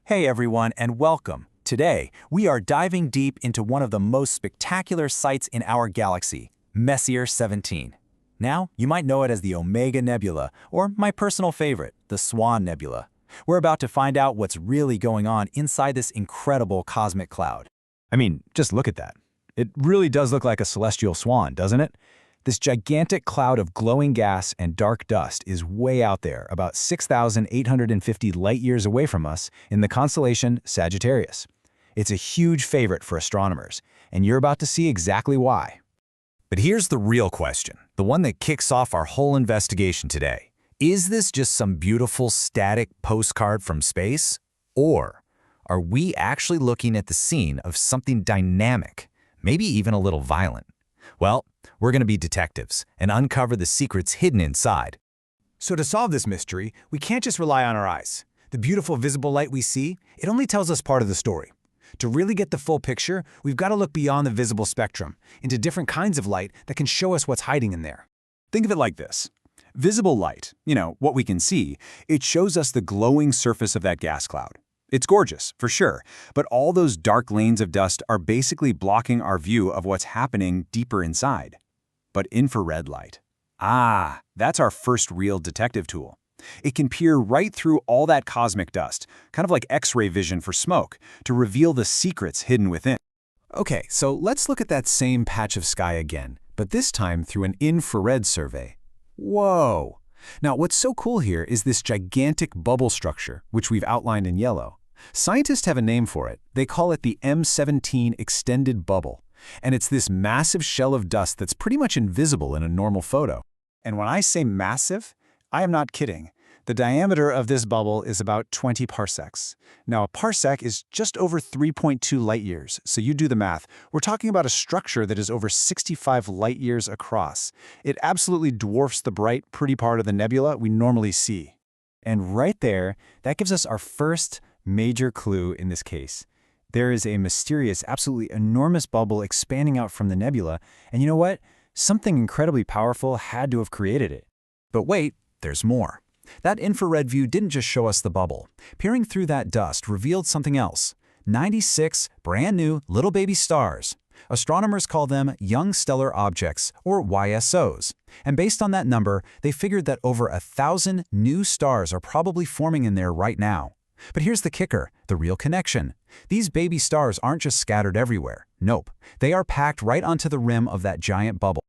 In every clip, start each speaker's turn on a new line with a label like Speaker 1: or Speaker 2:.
Speaker 1: Hey everyone, and welcome. Today, we are diving deep into one of the most spectacular sights in our galaxy, Messier 17. Now, you might know it as the Omega Nebula, or my personal favorite, the Swan Nebula. We're about to find out what's really going on inside this incredible cosmic cloud.
Speaker 2: I mean, just look at that. It really does look like a celestial swan, doesn't it? This gigantic cloud of glowing gas and dark dust is way out there, about 6,850 light-years away from us, in the constellation Sagittarius. It's a huge favorite for astronomers, and you're about to see exactly why.
Speaker 1: But here's the real question, the one that kicks off our whole investigation today. Is this just some beautiful static postcard from space? Or are we actually looking at the scene of something dynamic, maybe even a little violent? Well, we're going to be detectives and uncover the secrets hidden inside.
Speaker 2: So to solve this mystery, we can't just rely on our eyes. The beautiful visible light we see, it only tells us part of the story. To really get the full picture, we've got to look beyond the visible spectrum, into different kinds of light that can show us what's hiding in there. Think of it like this. Visible light, what we can see, it shows us the glowing surface of that gas cloud. It's gorgeous, for sure, but all those dark lanes of dust are basically blocking our view of what's happening deeper inside. But infrared light. That's our first real detective tool. It can peer right through all that cosmic dust, kind of like X-ray vision for smoke, to reveal the secrets hidden within. Okay, so let's look at that same patch of sky again, but this time through an infrared survey. Whoa! Now, what's so cool here is this gigantic bubble structure, which we've outlined in yellow. Scientists have a name for it. They call it the M17 extended bubble. And it's this massive shell of dust that's pretty much invisible in a normal photo. And when I say massive, I am not kidding. The diameter of this bubble is about 20 parsecs. Now, a parsec is just over 3.2 light-years, so you do the math. We're talking about a structure that is over 65 light-years across. It absolutely dwarfs the bright, pretty part of the nebula we normally see. And right there, that gives us our first major clue in this case. There is a mysterious, absolutely enormous bubble expanding out from the nebula, and you know what? Something incredibly powerful had to have created it. But wait, there's more. That infrared view didn't just show us the bubble. Peering through that dust revealed something else. 96 brand new little baby stars. Astronomers call them young stellar objects, or YSOs. And based on that number, they figured that over 1,000 new stars are probably forming in there right now. But here's the kicker, the real connection. These baby stars aren't just scattered everywhere. Nope, they are packed right onto the rim of that giant bubble.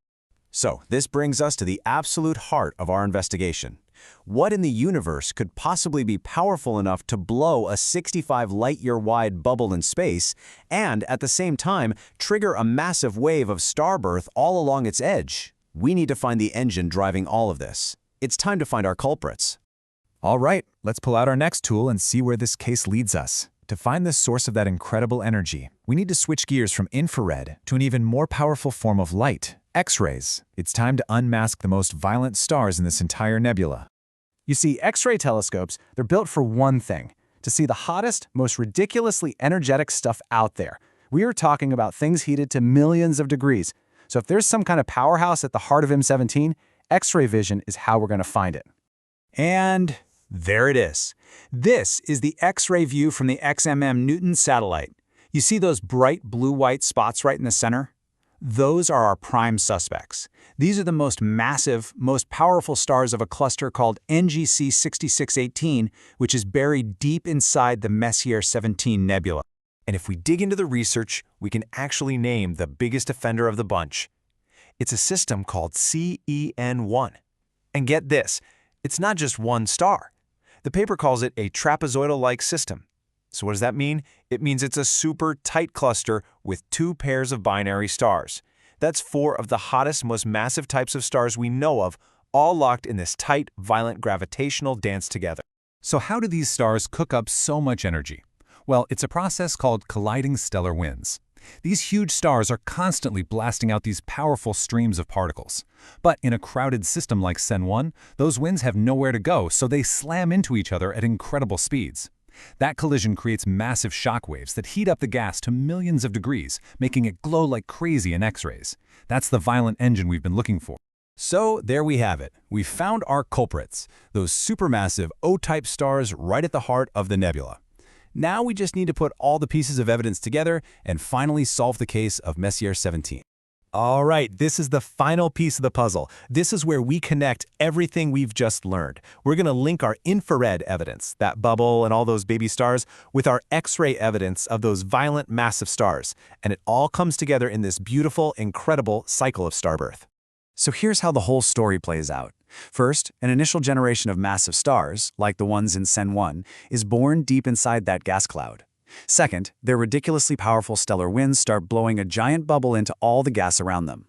Speaker 2: So this brings us to the absolute heart of our investigation. What in the universe could possibly be powerful enough to blow a 65 light-year wide bubble in space and, at the same time, trigger a massive wave of starbirth all along its edge? We need to find the engine driving all of this. It's time to find our culprits. All right, let's pull out our next tool and see where this case leads us. To find the source of that incredible energy, we need to switch gears from infrared to an even more powerful form of light, X-rays. It's time to unmask the most violent stars in this entire nebula. You see, X-ray telescopes, they're built for one thing, to see the hottest, most ridiculously energetic stuff out there. We are talking about things heated to millions of degrees. So if there's some kind of powerhouse at the heart of M17, X-ray vision is how we're going to find it. And there it is. This is the X-ray view from the XMM-Newton satellite. You see those bright blue-white spots right in the center? Those are our prime suspects. These are the most massive, most powerful stars of a cluster called NGC 6618, which is buried deep inside the Messier 17 nebula. And if we dig into the research, we can actually name the biggest offender of the bunch. It's a system called CEN1. And get this, it's not just one star. The paper calls it a trapezoidal-like system. So what does that mean? It means it's a super tight cluster with two pairs of binary stars. That's 4 of the hottest, most massive types of stars we know of, all locked in this tight, violent gravitational dance together. So how do these stars cook up so much energy? Well, it's a process called colliding stellar winds. These huge stars are constantly blasting out these powerful streams of particles. But in a crowded system like CEN1, those winds have nowhere to go, so they slam into each other at incredible speeds. That collision creates massive shock waves that heat up the gas to millions of degrees, making it glow like crazy in X-rays. That's the violent engine we've been looking for.
Speaker 1: So there we have it. We found our culprits, those supermassive O-type stars right at the heart of the nebula.
Speaker 2: Now we just need to put all the pieces of evidence together and finally solve the case of Messier 17. All right, this is the final piece of the puzzle. This is where we connect everything we've just learned. We're going to link our infrared evidence, that bubble and all those baby stars, with our X-ray evidence of those violent, massive stars. And it all comes together in this beautiful, incredible cycle of star birth.
Speaker 1: So here's how the whole story plays out. First, an initial generation of massive stars, like the ones in Sen 1, is born deep inside that gas cloud. Second, their ridiculously powerful stellar winds start blowing a giant bubble into all the gas around them.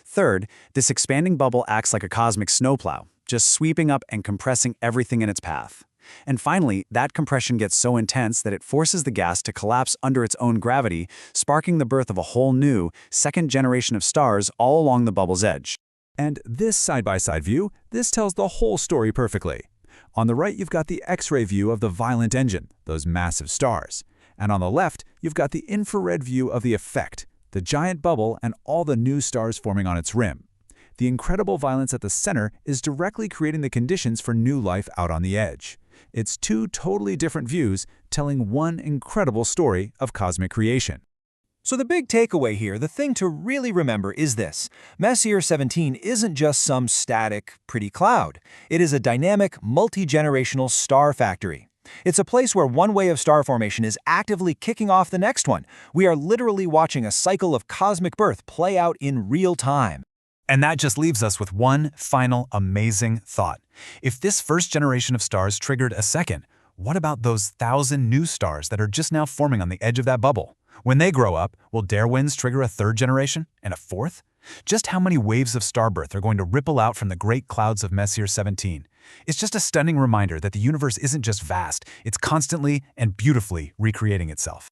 Speaker 1: Third, this expanding bubble acts like a cosmic snowplow, just sweeping up and compressing everything in its path. And finally, that compression gets so intense that it forces the gas to collapse under its own gravity, sparking the birth of a whole new, second generation of stars all along the bubble's edge.
Speaker 2: And this side-by-side view, this tells the whole story perfectly. On the right, you've got the X-ray view of the violent engine, those massive stars. And on the left, you've got the infrared view of the effect, the giant bubble and all the new stars forming on its rim. The incredible violence at the center is directly creating the conditions for new life out on the edge. It's two totally different views telling one incredible story of cosmic creation.
Speaker 3: So the big takeaway here, the thing to really remember is this. Messier 17 isn't just some static, pretty cloud. It is a dynamic, multi-generational star factory. It's a place where one wave of star formation is actively kicking off the next one. We are literally watching a cycle of cosmic birth play out in real time.
Speaker 1: And that just leaves us with one final amazing thought. If this first generation of stars triggered a second, what about those 1,000 new stars that are just now forming on the edge of that bubble? When they grow up, will their winds trigger a third generation and a fourth? Just how many waves of star birth are going to ripple out from the great clouds of Messier 17? It's just a stunning reminder that the universe isn't just vast, it's constantly and beautifully recreating itself.